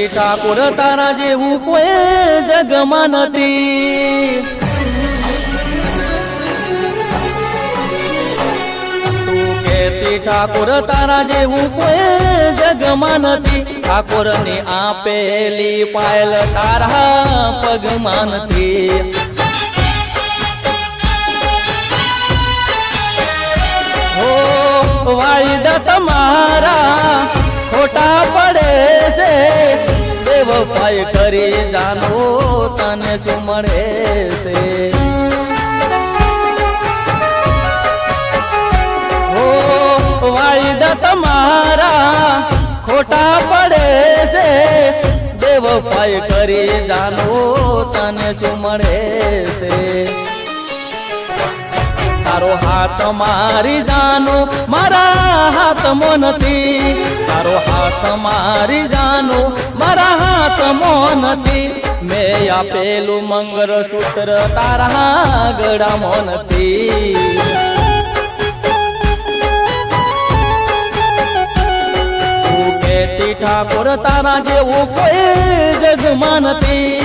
કહેતી ઠાકોર તારા જેવું કોઈ જગમાં નથી. તું કહેતી ઠાકોર તારા જેવું કોઈ જગમાં નથી. ઠાકોર ની આપેલી પાયલ તારા પગમાં નથી. વાયદા તમારા ખોટા પડે છે. બેવફાઈ કરી જાનો તને શું મળે છે. વાયદા તમારા ખોટા પડે છે. બેવફાઈ કરી જાનો તને શું મળે છે. તારો હાથ મારી જાનો મારા હાથમાં નથી. તારો હાથ મારી જાનો મારા હાથમાં નથી. મેં આપેલું મંગળસૂત્ર તારા ગળામાં નથી. તું કહેતી ઠાકોર તારા જેવું કોઈ જગમાં નથી.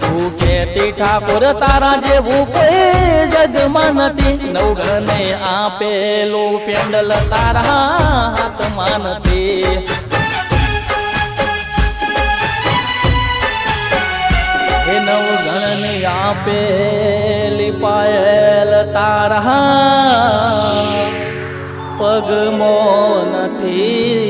તું કહેતી ઠાકોર તારા જેવું કોઈ જગમાં નથી. નવગણને આપેલું પેન્ડલ તારા હાથમાં નથી. એ નવગણને આપેલી પાયલ તારા પગમાં નથી.